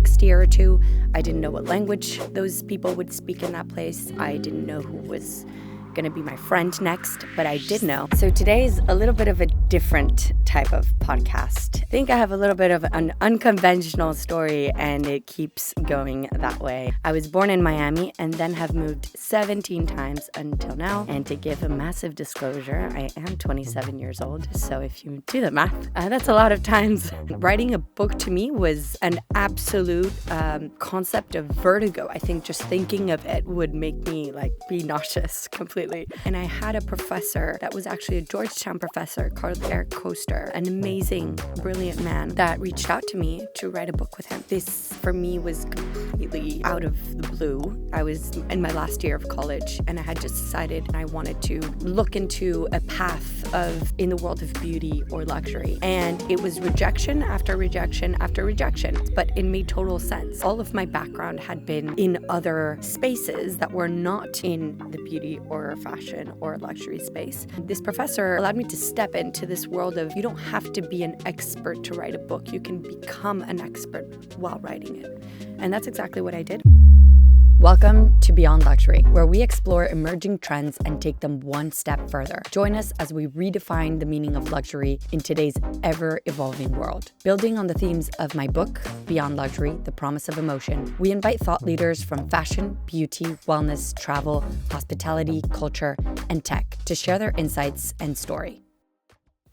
next year or two. I didn't know what language those people would speak in that place. I didn't know who was going to be my friend next, but I did know. So today is a little bit of a different type of podcast. I think I have a little bit of an unconventional story, and it keeps going that way. I was born in Miami and then have moved 17 times until now. And to give a massive disclosure, I am 27 years old. So if you do the math, that's a lot of times. Writing a book to me was an absolute concept of vertigo. I think just thinking of it would make me be nauseous completely. And I had a professor that was actually a Georgetown professor, Carlota Rodben, an amazing, brilliant man that reached out to me to write a book with him. This, for me, was completely out of the blue. I was in my last year of college, and I had just decided I wanted to look into a path in the world of beauty or luxury. And it was rejection after rejection after rejection, but it made total sense. All of my background had been in other spaces that were not in the beauty or fashion or luxury space. This professor allowed me to step into this world of, you don't have to be an expert to write a book. You can become an expert while writing it. And that's exactly what I did. Welcome to Beyond Luxury, where we explore emerging trends and take them one step further. Join us as we redefine the meaning of luxury in today's ever-evolving world. Building on the themes of my book, Beyond Luxury, The Promise of Emotion, we invite thought leaders from fashion, beauty, wellness, travel, hospitality, culture, and tech to share their insights and story.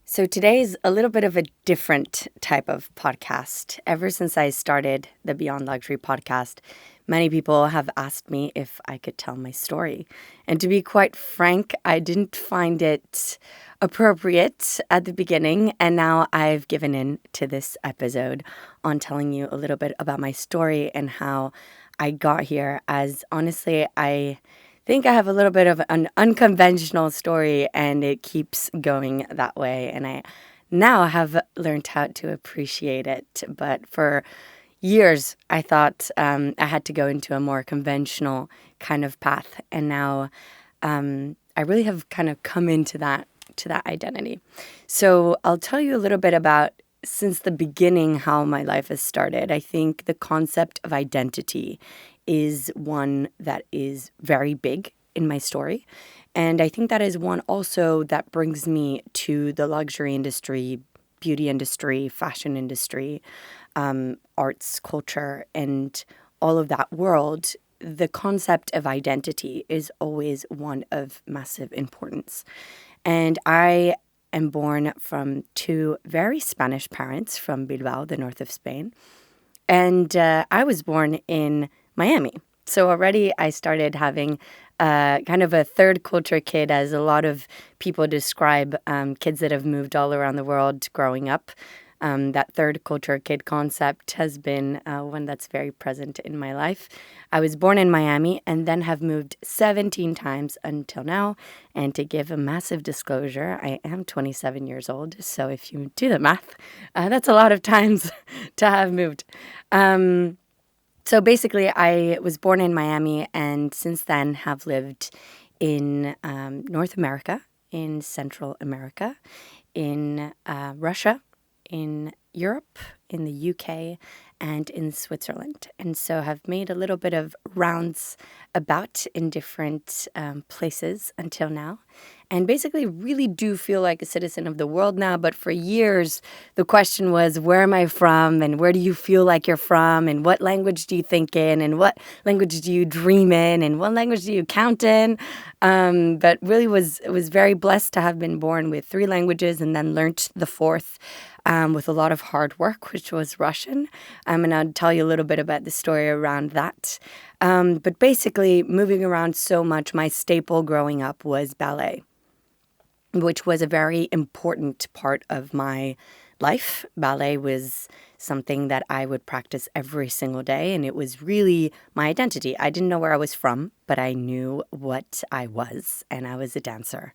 So today is a little bit of a different type of podcast. Ever since I started the Beyond Luxury podcast, many people have asked me if I could tell my story. And to be quite frank, I didn't find it appropriate at the beginning. And now I've given in to this episode on telling you a little bit about my story and how I got here, as honestly, I think I have a little bit of an unconventional story, and it keeps going that way. And I now have learned how to appreciate it. But for years, I thought I had to go into a more conventional kind of path. And now I really have kind of come into that identity. So I'll tell you a little bit about, since the beginning, how my life has started. I think the concept of identity is one that is very big in my story. And I think that is one also that brings me to the luxury industry, beauty industry, fashion industry, arts, culture, and all of that world. The concept of identity is always one of massive importance. And I am born from two very Spanish parents from Bilbao, the north of Spain. And I was born in Miami. So already I started having kind of a third culture kid, as a lot of people describe kids that have moved all around the world growing up. That third culture kid concept has been one that's very present in my life. I was born in Miami and then have moved 17 times until now. And to give a massive disclosure, I am 27 years old. So if you do the math, that's a lot of times to have moved. So basically, I was born in Miami and since then have lived in North America, in Central America, in Russia, in Europe, in the UK, and in Switzerland. And so have made a little bit of rounds about in different places until now. And basically really do feel like a citizen of the world now. But for years, the question was, where am I from? And where do you feel like you're from? And what language do you think in? And what language do you dream in? And what language do you count in? But really was very blessed to have been born with three languages and then learnt the fourth with a lot of hard work, which was Russian. And I'll tell you a little bit about the story around that. But basically, moving around so much, my staple growing up was ballet, which was a very important part of my life. Ballet was something that I would practice every single day, and it was really my identity. I didn't know where I was from, but I knew what I was, and I was a dancer.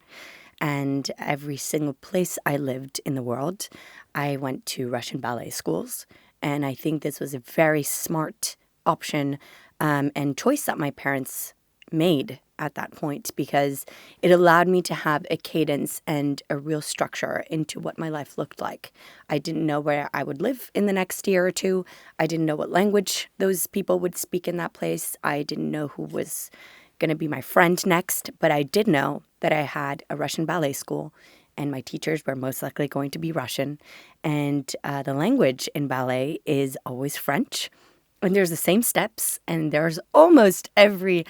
And every single place I lived in the world, I went to Russian ballet schools. And I think this was a very smart option and choice that my parents made at that point because it allowed me to have a cadence and a real structure into what my life looked like. I didn't know where I would live in the next year or two. I didn't know what language those people would speak in that place. I didn't know who was going to be my friend next, but I did know that I had a Russian ballet school and my teachers were most likely going to be Russian. And the language in ballet is always French. And there's the same steps, and there's almost every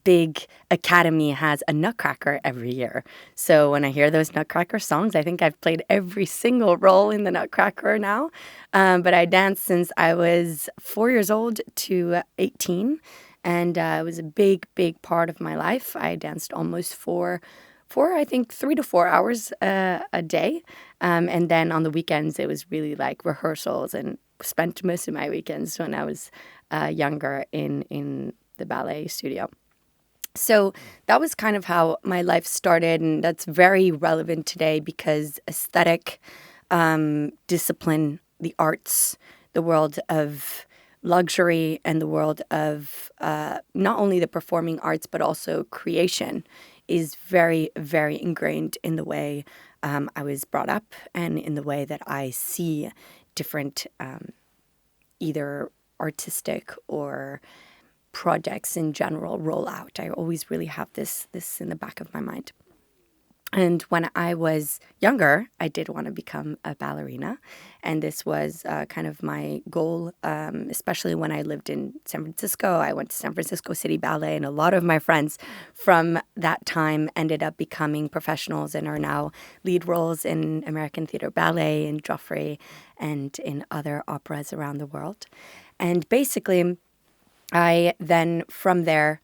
big academy has a Nutcracker every year. So when I hear those Nutcracker songs, I think I've played every single role in the Nutcracker now. But I danced since I was 4 years old to 18, and it was a big, big part of my life. I danced almost for I think 3 to 4 hours a day. And then on the weekends, it was really like rehearsals and spent most of my weekends when I was younger in the ballet studio. So that was kind of how my life started, and that's very relevant today because aesthetic, discipline, the arts, the world of luxury, and the world of not only the performing arts but also creation is very, very ingrained in the way I was brought up and in the way that I see different either artistic or projects in general roll out. I always really have this in the back of my mind. And when I was younger, I did want to become a ballerina. And this was kind of my goal, especially when I lived in San Francisco. I went to San Francisco City Ballet, and a lot of my friends from that time ended up becoming professionals and are now lead roles in American Theater Ballet, in Joffrey, and in other operas around the world. And basically, I then, from there,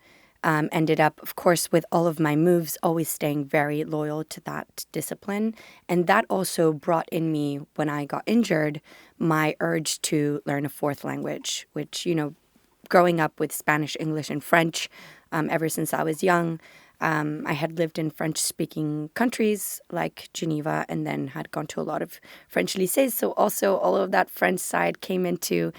ended up, of course, with all of my moves, always staying very loyal to that discipline. And that also brought in me, when I got injured, my urge to learn a fourth language, which, growing up with Spanish, English, and French, ever since I was young, I had lived in French-speaking countries like Geneva and then had gone to a lot of French lycées. So also all of that French side came into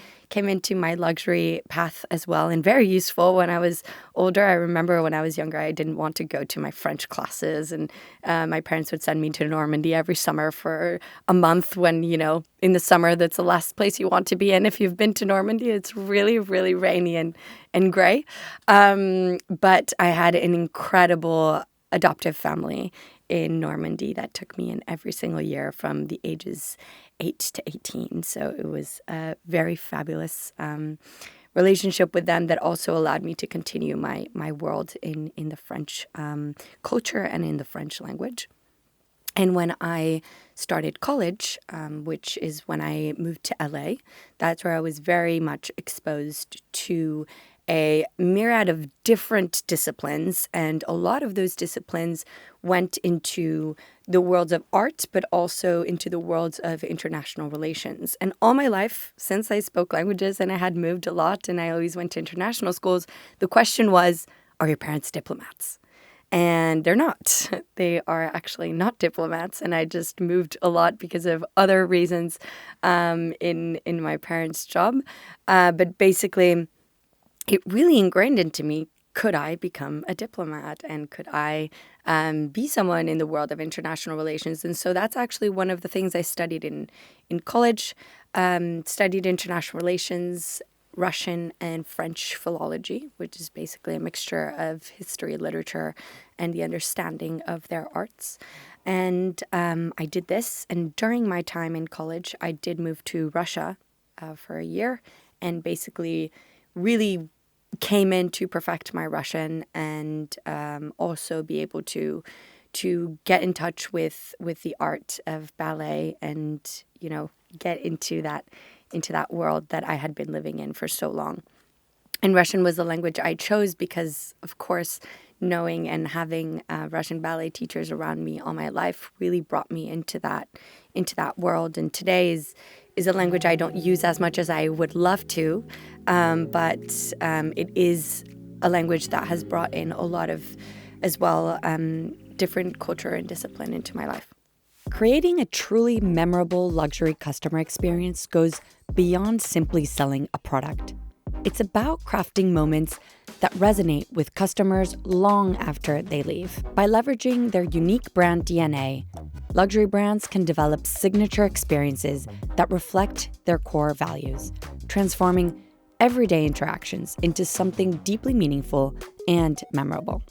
my luxury path as well, and very useful when I was older. I remember when I was younger, I didn't want to go to my French classes, and my parents would send me to Normandy every summer for a month when, in the summer, that's the last place you want to be in. If you've been to Normandy, it's really, really rainy and gray. But I had an incredible adoptive family in Normandy that took me in every single year from the ages 8 to 18. So it was a very fabulous relationship with them that also allowed me to continue my world in the French culture and in the French language. And when I started college, which is when I moved to LA, that's where I was very much exposed to a myriad of different disciplines, and a lot of those disciplines went into the worlds of art, but also into the worlds of international relations. And all my life, since I spoke languages and I had moved a lot and I always went to international schools, the question was, are your parents diplomats? And they're not. They are actually not diplomats. And I just moved a lot because of other reasons in my parents' job. But basically, it really ingrained into me, could I become a diplomat and could I be someone in the world of international relations? And so that's actually one of the things I studied in college, studied international relations, Russian and French philology, which is basically a mixture of history, literature, and the understanding of their arts. And I did this. And during my time in college, I did move to Russia for a year and basically really came in to perfect my Russian and also be able to get in touch with the art of ballet and, get into that world that I had been living in for so long. And Russian was the language I chose because, of course, knowing and having Russian ballet teachers around me all my life really brought me into that world. And today is a language I don't use as much as I would love to, but it is a language that has brought in a lot of, as well, different culture and discipline into my life. Creating a truly memorable luxury customer experience goes beyond simply selling a product. It's about crafting moments that resonate with customers long after they leave. By leveraging their unique brand DNA, luxury brands can develop signature experiences that reflect their core values, transforming everyday interactions into something deeply meaningful and memorable.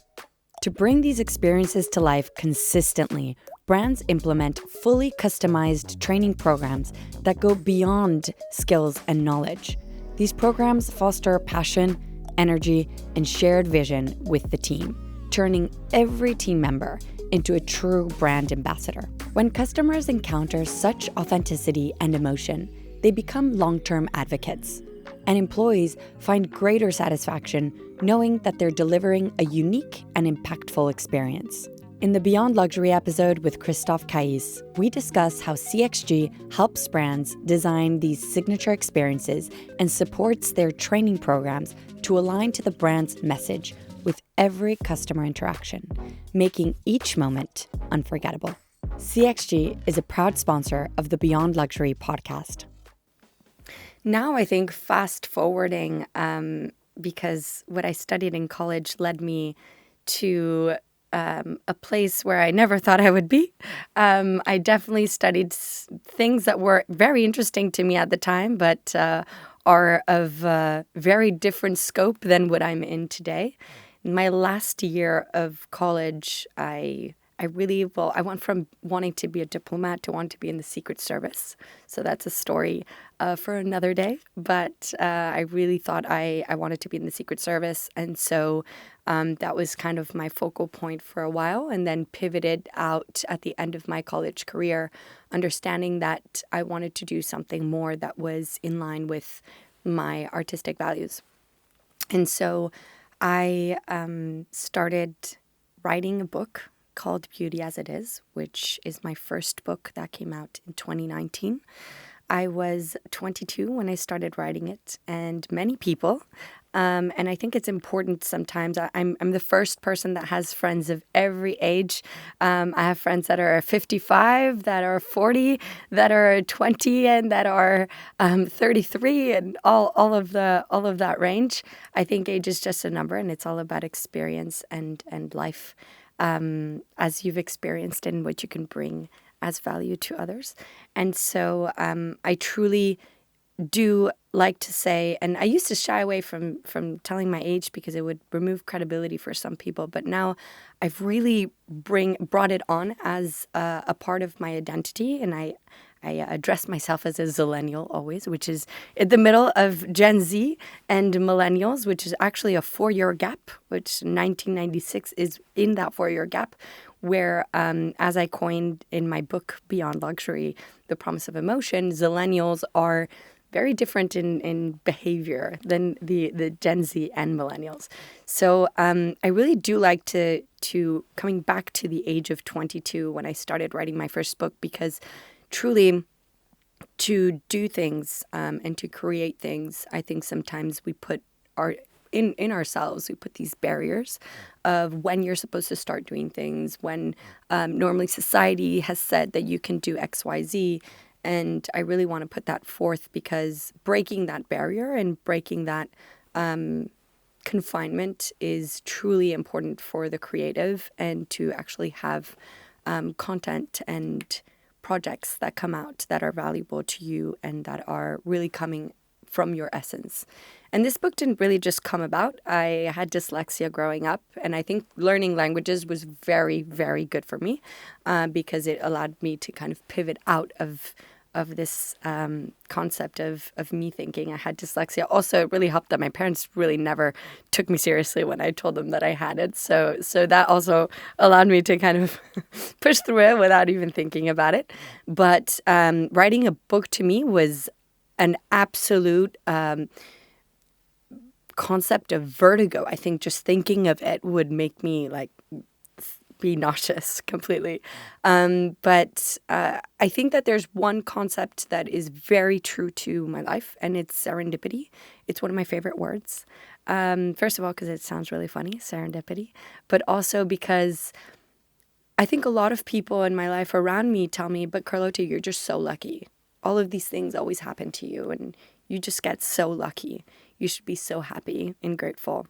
To bring these experiences to life consistently, brands implement fully customized training programs that go beyond skills and knowledge. These programs foster passion, energy, and shared vision with the team, turning every team member into a true brand ambassador. When customers encounter such authenticity and emotion, they become long-term advocates, and employees find greater satisfaction knowing that they're delivering a unique and impactful experience. In the Beyond Luxury episode with Christophe Caïs, we discuss how CXG helps brands design these signature experiences and supports their training programs to align to the brand's message with every customer interaction, making each moment unforgettable. CXG is a proud sponsor of the Beyond Luxury podcast. Now I think fast forwarding, because what I studied in college led me to a place where I never thought I would be. I definitely studied things that were very interesting to me at the time, but are of very different scope than what I'm in today. In my last year of college, I went from wanting to be a diplomat to wanting to be in the Secret Service. So that's a story for another day. But I really thought I wanted to be in the Secret Service. And so that was kind of my focal point for a while, and then pivoted out at the end of my college career, understanding that I wanted to do something more that was in line with my artistic values. And so I started writing a book called Beauty as It Is, which is my first book that came out in 2019. I was 22 when I started writing it, and many people, and I think it's important sometimes. I'm the first person that has friends of every age. I have friends that are 55, that are 40, that are 20, and that are 33, and all of that range. I think age is just a number, and it's all about experience and life. As you've experienced and what you can bring as value to others. And so I truly do like to say, and I used to shy away from telling my age because it would remove credibility for some people, but now I've really brought it on as a part of my identity, and I address myself as a zillennial always, which is in the middle of Gen Z and millennials, which is actually a 4-year gap, which 1996 is in that 4-year gap, where, as I coined in my book, Beyond Luxury, The Promise of Emotion, zillennials are very different in behavior than the Gen Z and millennials. So I really do like to coming back to the age of 22 when I started writing my first book, because truly, to do things and to create things, I think sometimes we put in ourselves, we put these barriers of when you're supposed to start doing things, when normally society has said that you can do X, Y, Z. And I really want to put that forth, because breaking that barrier and breaking that confinement is truly important for the creative, and to actually have content and projects that come out that are valuable to you and that are really coming from your essence. And this book didn't really just come about. I had dyslexia growing up, and I think learning languages was very, very good for me because it allowed me to kind of pivot out of this concept of me thinking I had dyslexia. Also, it really helped that my parents really never took me seriously when I told them that I had it. So that also allowed me to kind of push through it without even thinking about it. But writing a book to me was an absolute concept of vertigo. I think just thinking of it would make me be nauseous completely. But I think that there's one concept that is very true to my life, and it's serendipity. It's one of my favorite words. First of all, because it sounds really funny, serendipity, but also because I think a lot of people in my life around me tell me, but Carlota, you're just so lucky. All of these things always happen to you, and You just get so lucky. You should be so happy and grateful.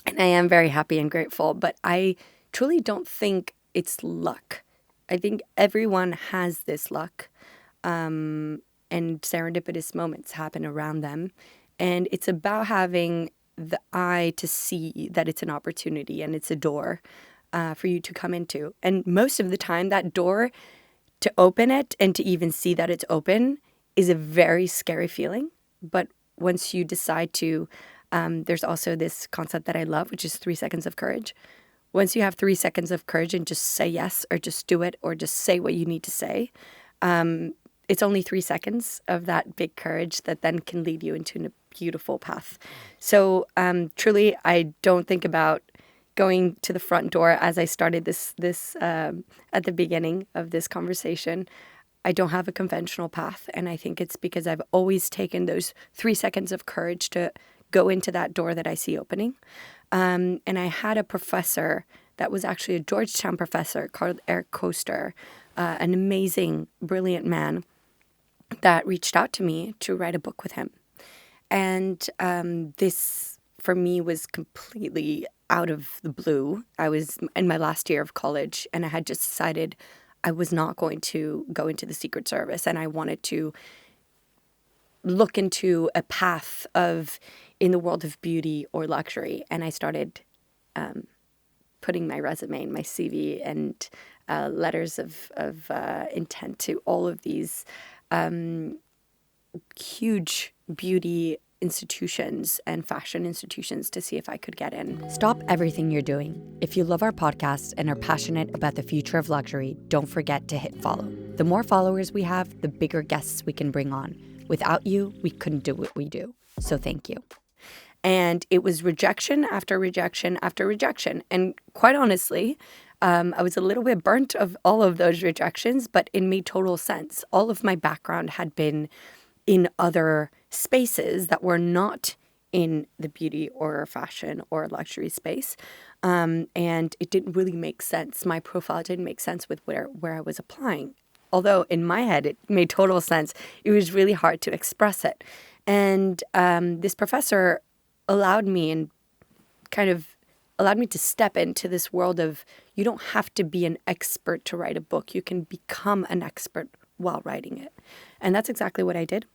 And I am very happy and grateful, but I truly don't think it's luck. I think everyone has this luck, and serendipitous moments happen around them. And it's about having the eye to see that it's an opportunity and it's a door for you to come into. And most of the time, that door, to open it and to even see that it's open, is a very scary feeling. But once you decide to, there's also this concept that I love, which is 3 seconds of courage. Once you have 3 seconds of courage and just say yes, or just do it, or just say what you need to say, it's only 3 seconds of that big courage that then can lead you into a beautiful path. So truly, I don't think about going to the front door as I started this at the beginning of this conversation. I don't have a conventional path, and I think it's because I've always taken those 3 seconds of courage to go into that door that I see opening. And I had a professor that was actually a Georgetown professor called Eric Koester, an amazing, brilliant man that reached out to me to write a book with him. And this, for me, was completely out of the blue. I was in my last year of college, and I had just decided I was not going to go into the Secret Service, and I wanted to look into a path in the world of beauty or luxury. And I started putting my resume and my CV and letters of intent to all of these huge beauty institutions and fashion institutions to see if I could get in. Stop everything you're doing. If you love our podcast and are passionate about the future of luxury, don't forget to hit follow. The more followers we have, the bigger guests we can bring on. Without you, we couldn't do what we do. So thank you. And it was rejection after rejection after rejection. And quite honestly, I was a little bit burnt of all of those rejections, but it made total sense. All of my background had been in other spaces that were not in the beauty or fashion or luxury space. And it didn't really make sense. My profile didn't make sense with where I was applying. Although in my head, it made total sense. It was really hard to express it. And this professor allowed me to step into this world of, you don't have to be an expert to write a book. You can become an expert while writing it. And that's exactly what I did.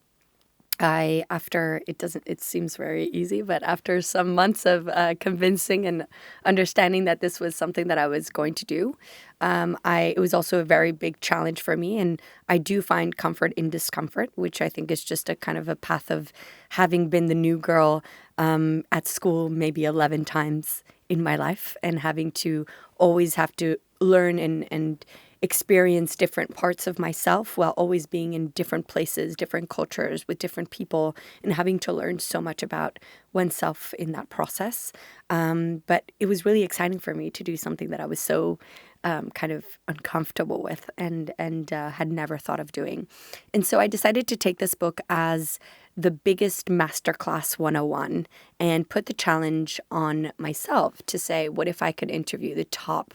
It seems very easy, but after some months of convincing and understanding that this was something that I was going to do, it was also a very big challenge for me. And I do find comfort in discomfort, which I think is just a kind of a path of having been the new girl at school maybe 11 times in my life, and having to always have to learn and experience different parts of myself while always being in different places, different cultures, with different people, and having to learn so much about oneself in that process. But it was really exciting for me to do something that I was so kind of uncomfortable with and had never thought of doing. And so I decided to take this book as the biggest masterclass 101 and put the challenge on myself to say, what if I could interview the top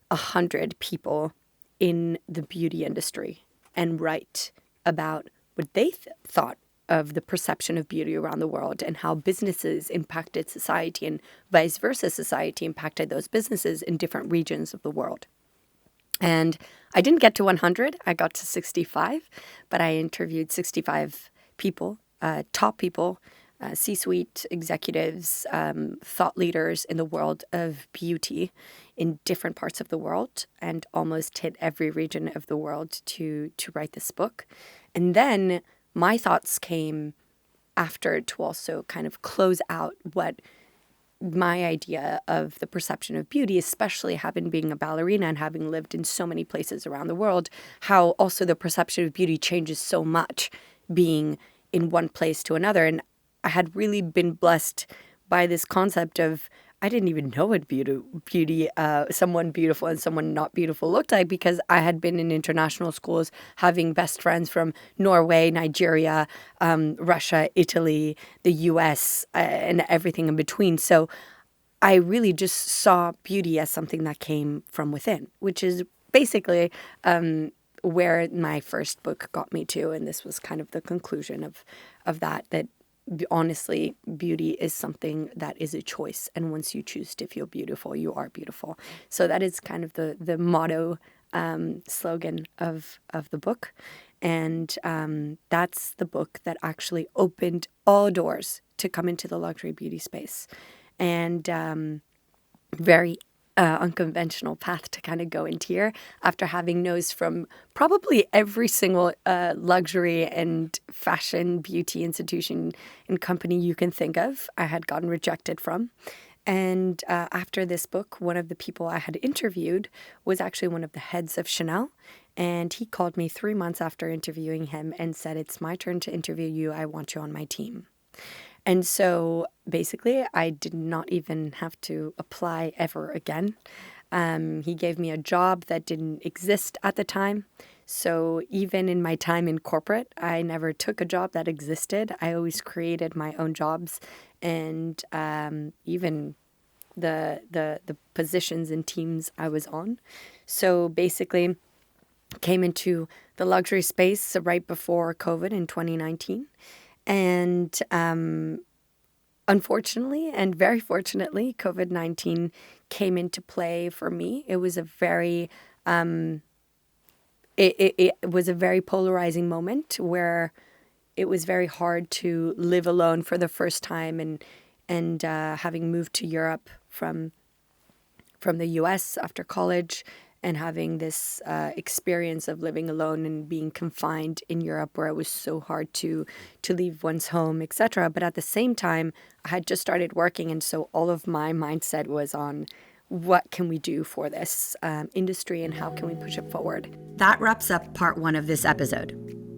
100 people in the beauty industry and write about what they thought of the perception of beauty around the world, and how businesses impacted society and vice versa, society impacted those businesses in different regions of the world. And I didn't get to 100, I got to 65, but I interviewed 65 people, top people, C-suite executives, thought leaders in the world of beauty in different parts of the world, and almost hit every region of the world to write this book. And then my thoughts came after to also kind of close out what my idea of the perception of beauty, especially having been a ballerina and having lived in so many places around the world, how also the perception of beauty changes so much being in one place to another. And I had really been blessed by this concept of, I didn't even know what beauty, someone beautiful and someone not beautiful looked like, because I had been in international schools, having best friends from Norway, Nigeria, Russia, Italy, the US, and everything in between. So I really just saw beauty as something that came from within, which is basically where my first book got me to. And this was kind of the conclusion of that honestly, beauty is something that is a choice. And once you choose to feel beautiful, you are beautiful. So that is kind of the motto, slogan of the book. And that's the book that actually opened all doors to come into the luxury beauty space. And very unconventional path to kind of go into here after having no's from probably every single luxury and fashion beauty institution and company you can think of. I had gotten rejected from. And after this book, one of the people I had interviewed was actually one of the heads of Chanel. And he called me 3 months after interviewing him and said, "It's my turn to interview you. I want you on my team." And so basically, I did not even have to apply ever again. He gave me a job that didn't exist at the time. So even in my time in corporate, I never took a job that existed. I always created my own jobs, and even the positions and teams I was on. So basically, came into the luxury space right before COVID in 2019. And unfortunately and very fortunately, COVID-19 came into play for me. It was a very it was a very polarizing moment where it was very hard to live alone for the first time, and having moved to Europe from the US after college, and having this experience of living alone and being confined in Europe, where it was so hard to leave one's home, etc. But at the same time, I had just started working, and so all of my mindset was on what can we do for this industry and how can we push it forward. That wraps up part 1 of this episode.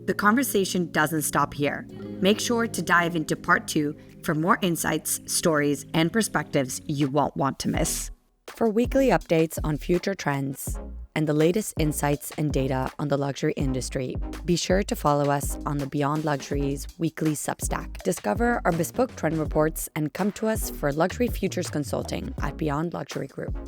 The conversation doesn't stop here. Make sure to dive into part 2 for more insights, stories, and perspectives you won't want to miss. For weekly updates on future trends and the latest insights and data on the luxury industry, be sure to follow us on the Beyond Luxury's weekly Substack. Discover our bespoke trend reports and come to us for luxury futures consulting at Beyond Luxury Group.